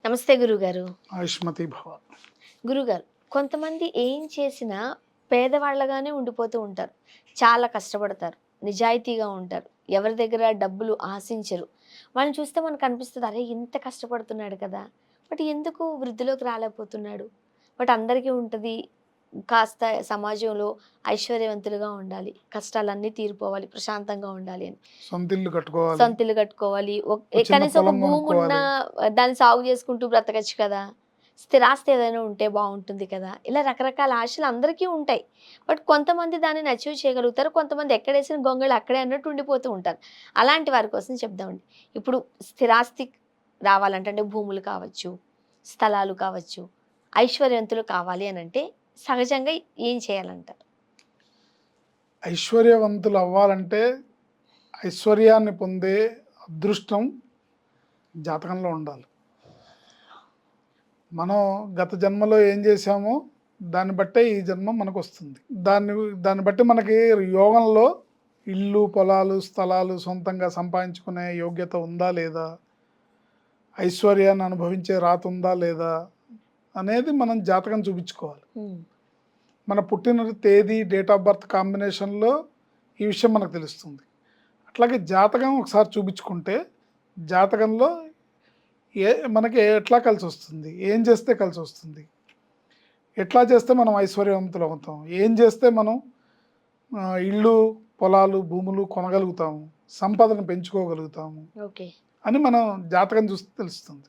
నమస్తే గురుగారు. ఆయుష్మతి భవ. గురుగారు, కొంతమంది ఏం చేసినా పేదవాళ్ళగానే ఉండిపోతూ ఉంటారు. చాలా కష్టపడతారు. నిజాయితీగా ఉంటారు. ఎవరి దగ్గర డబ్బులు ఆశించరు. వాళ్ళని చూస్తే మనకు అనిపిస్తది, అరే! ఇంత కష్టపడుతున్నాడు కదా! బట్ ఎందుకు వృద్ధిలోకి రాలేకపోతున్నాడు? బట్ అందరికీ ఉంటది. కాస్త సమాజంలో ఐశ్వర్యవంతులుగా ఉండాలి. కష్టాలన్నీ తీరిపోవాలి. ప్రశాంతంగా ఉండాలి అని. సొంత ఇల్లు కట్టుకోవాలి, సొంత ఇల్లు కట్టుకోవాలి. ఒక చిన్న కనీసం ఒక పొలం భూమున్నా కొనుక్కోవాలి. దాన్ని సాగు చేసుకుంటూ బ్రతకచ్చు కదా! స్థిరాస్తి ఏదైనా ఉంటే బావుంటుంది కదా! ఇలా రకరకాల ఆశలు అందరికీ ఉంటాయి. బట్ కొంతమంది దానిని అచీవ్ చేయగలుగుతారు. కొంతమంది ఎక్కడేసిన గొంగళి అక్కడే అన్నట్టు ఉండిపోతూ ఉంటారు. అలాంటి వారి కోసం చెప్దామండి. ఇప్పుడు స్థిరాస్తి రావాలంటే అంటే భూములు కావచ్చు, స్థలాలు కావచ్చు, ఐశ్వర్యవంతులు కావాలి అనంటే సహజంగా ఏం చేయాలంటారు? ఐశ్వర్యవంతులు అవ్వాలంటే ఐశ్వర్యాన్ని పొందే అదృష్టం జాతకంలో ఉండాలి. మనం గత జన్మలో ఏం చేశామో దాన్ని బట్టే ఈ జన్మ మనకు వస్తుంది. దాన్ని బట్టి మనకి యోగంలో ఇల్లు, పొలాలు, స్థలాలు సొంతంగా సంపాదించుకునే యోగ్యత ఉందా లేదా, ఐశ్వర్యాన్ని అనుభవించే రాత ఉందా లేదా అనేది మనం జాతకం చూపించుకోవాలి. మన పుట్టిన తేదీ, డేట్ ఆఫ్ బర్త్ కాంబినేషన్లో ఈ విషయం మనకు తెలుస్తుంది. అట్లాగే జాతకం ఒకసారి చూపించుకుంటే జాతకంలో మనకి ఎట్లా కలిసి వస్తుంది, ఏం చేస్తే కలిసి వస్తుంది, ఎట్లా చేస్తే మనం ఐశ్వర్యవంతులు అవుతాం, ఏం చేస్తే మనం ఇళ్ళు, పొలాలు, భూములు కొనగలుగుతాము, సంపదను పెంచుకోగలుగుతాము అని మనం జాతకం చూస్తే తెలుస్తుంది.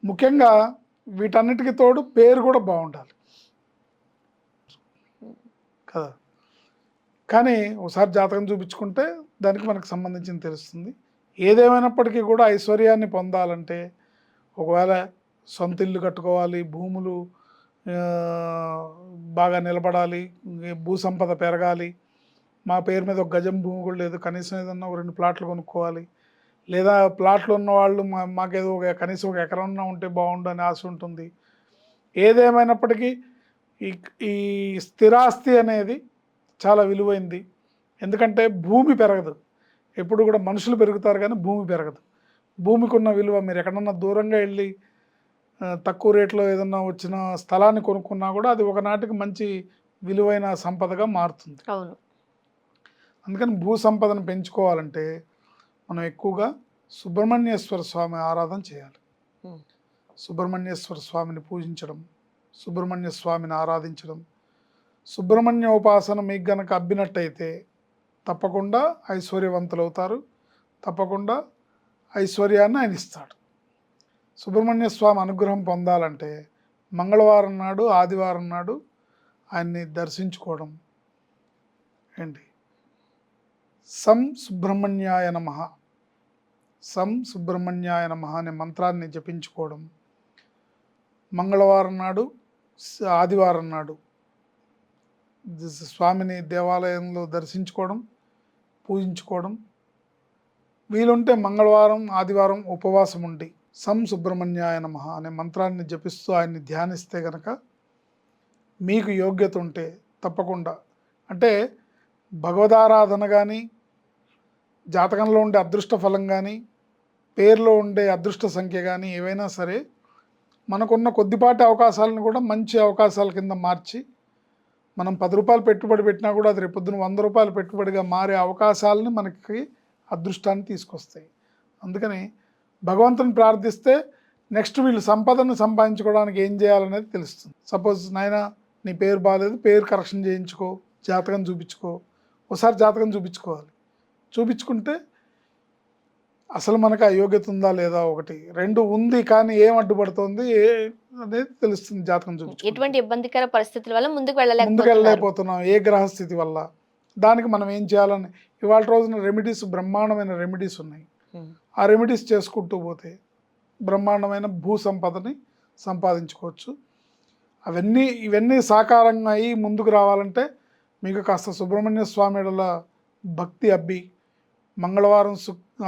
ముఖ్యంగా వీటన్నిటికీ తోడు పేరు కూడా బాగుండాలి కదా. కానీ ఒకసారి జాతకం చూపించుకుంటే దానికి మనకు సంబంధించిన తెలుస్తుంది. ఏదేమైనప్పటికీ కూడా ఐశ్వర్యాన్ని పొందాలంటే ఒకవేళ సొంత ఇల్లు కట్టుకోవాలి, భూములు బాగా నిలబడాలి, భూ సంపద పెరగాలి, మా పేరు మీద ఒక గజం భూమి కూడా లేదు, కనీసం ఏదన్నా ఒక 2 ప్లాట్లు కొనుక్కోవాలి, లేదా ప్లాట్లు ఉన్న వాళ్ళు మాకేదో కనీసం ఒక ఎకరన్నా ఉంటే బాగుండు అని ఆశ ఉంటుంది. ఏదేమైనప్పటికీ ఈ స్థిరాస్తి అనేది చాలా విలువైంది. ఎందుకంటే భూమి పెరగదు, ఎప్పుడు కూడా మనుషులు పెరుగుతారు కానీ భూమి పెరగదు. భూమికి ఉన్న విలువ మీరు ఎక్కడన్నా దూరంగా వెళ్ళి తక్కువ రేట్లో ఏదన్నా వచ్చిన స్థలాన్ని కొనుక్కున్నా కూడా అది ఒకనాటికి మంచి విలువైన సంపదగా మారుతుంది. అవును. అందుకని భూ సంపదను పెంచుకోవాలంటే మనం ఎక్కువగా సుబ్రహ్మణ్యేశ్వర స్వామి ఆరాధన చేయాలి. సుబ్రహ్మణ్యేశ్వర స్వామిని పూజించడం, సుబ్రహ్మణ్య స్వామిని ఆరాధించడం, సుబ్రహ్మణ్య ఉపాసన మీకు గనక అబ్బినట్టయితే తప్పకుండా ఐశ్వర్యవంతులు అవుతారు. తప్పకుండా ఐశ్వర్యాన్ని ఆయన ఇస్తాడు. సుబ్రహ్మణ్య స్వామి అనుగ్రహం పొందాలంటే మంగళవారం నాడు, ఆదివారం నాడు ఆయన్ని దర్శించుకోవడం ఏంటి, సం సుబ్రహ్మణ్యాయ నమః, సం సుబ్రహ్మణ్యాయ నమః అనే మంత్రాన్ని జపించుకోవడం, మంగళవారం నాడు, ఆదివారం నాడు స్వామిని దేవాలయంలో దర్శించుకోవడం, పూజించుకోవడం, వీలుంటే మంగళవారం, ఆదివారం ఉపవాసం ఉండి సం సుబ్రహ్మణ్యాయ నమః అనే మంత్రాన్ని జపిస్తూ ఆయన్ని ధ్యానిస్తే కనుక మీకు యోగ్యత ఉంటే తప్పకుండా, అంటే భగవదారాధన కానీ, జాతకంలో ఉండే అదృష్ట ఫలం కానీ, పేరులో ఉండే అదృష్ట సంఖ్య కానీ ఏవైనా సరే మనకున్న కొద్దిపాటి అవకాశాలను కూడా మంచి అవకాశాల కింద మార్చి, మనం 10 రూపాయలు పెట్టుబడి పెట్టినా కూడా అది రేపొద్దున 100 రూపాయలు పెట్టుబడిగా మారే అవకాశాలని మనకి అదృష్టాన్ని తీసుకొస్తాయి. అందుకని భగవంతుని ప్రార్థిస్తే నెక్స్ట్ వీళ్ళు సంపదను సంపాదించుకోవడానికి ఏం చేయాలనేది తెలుస్తుంది. సపోజ్ నాయన నీ పేరు బాగాలేదు, పేరు కరెక్షన్ చేయించుకో, జాతకం చూపించుకో. ఒకసారి జాతకం చూపించుకోవాలి. చూపించుకుంటే అసలు మనకు అయోగ్యత ఉందా లేదా, 1 2 ఉంది కానీ ఏం అడ్డుపడుతుంది అనేది తెలుస్తుంది జాతకం చూపించుకుంటే. ఎటువంటి ఇబ్బందికర పరిస్థితుల వల్ల ముందుకు వెళ్ళలేకపోతున్నాం, ఏ గ్రహస్థితి వల్ల, దానికి మనం ఏం చేయాలని ఇవాళ రోజున రెమెడీస్, బ్రహ్మాండమైన రెమెడీస్ ఉన్నాయి. ఆ రెమెడీస్ చేసుకుంటూ పోతే బ్రహ్మాండమైన భూ సంపదని సంపాదించుకోవచ్చు. ఇవన్నీ సాకారంగా అయ్యి ముందుకు రావాలంటే మీకు కాస్త సుబ్రహ్మణ్య స్వామిల భక్తి అబ్బి మంగళవారం,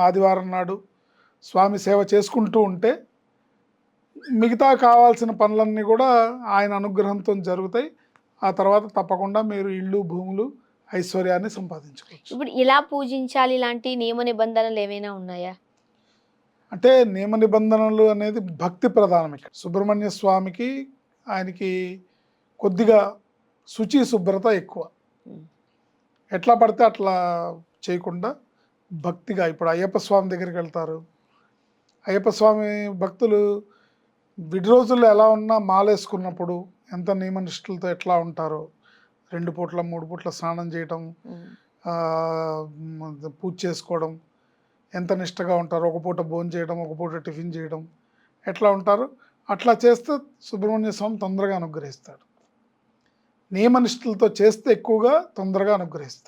ఆదివారం నాడు స్వామి సేవ చేసుకుంటూ ఉంటే మిగతా కావాల్సిన పనులన్నీ కూడా ఆయన అనుగ్రహంతో జరుగుతాయి. ఆ తర్వాత తప్పకుండా మీరు ఇళ్ళు, భూములు, ఐశ్వర్యాన్ని సంపాదించుకోవచ్చు. ఇప్పుడు ఇలా పూజించాలి ఇలాంటి నియమ నిబంధనలు ఏమైనా ఉన్నాయా? అంటే నియమ నిబంధనలు అనేది భక్తి ప్రధానం. ఇక్కడ సుబ్రహ్మణ్య స్వామికి ఆయనకి కొద్దిగా శుచి శుభ్రత ఎక్కువ. ఉమ్, ఎట్లా పడితే అట్లా చేయకుండా భక్తిగా, ఇప్పుడు అయ్యప్ప స్వామి దగ్గరికి వెళ్తారు. అయ్యప్ప స్వామి భక్తులు విడి రోజుల్లో ఎలా ఉన్నా మాలేసుకున్నప్పుడు ఎంత నియమనిష్టలతో ఎట్లా ఉంటారో, 2 పూట్ల 3 పూట్ల స్నానం చేయటం, ఉమ్, ఆ, పూజ చేసుకోవడం, ఎంత నిష్టగా ఉంటారో, ఒక పూట భోజనం చేయడం, ఒక పూట టిఫిన్ చేయడం, ఎట్లా ఉంటారో అట్లా చేస్తే సుబ్రహ్మణ్య స్వామి తొందరగా అనుగ్రహిస్తాడు. నియమనిష్టలతో చేస్తే ఎక్కువగా తొందరగా అనుగ్రహిస్తాడు.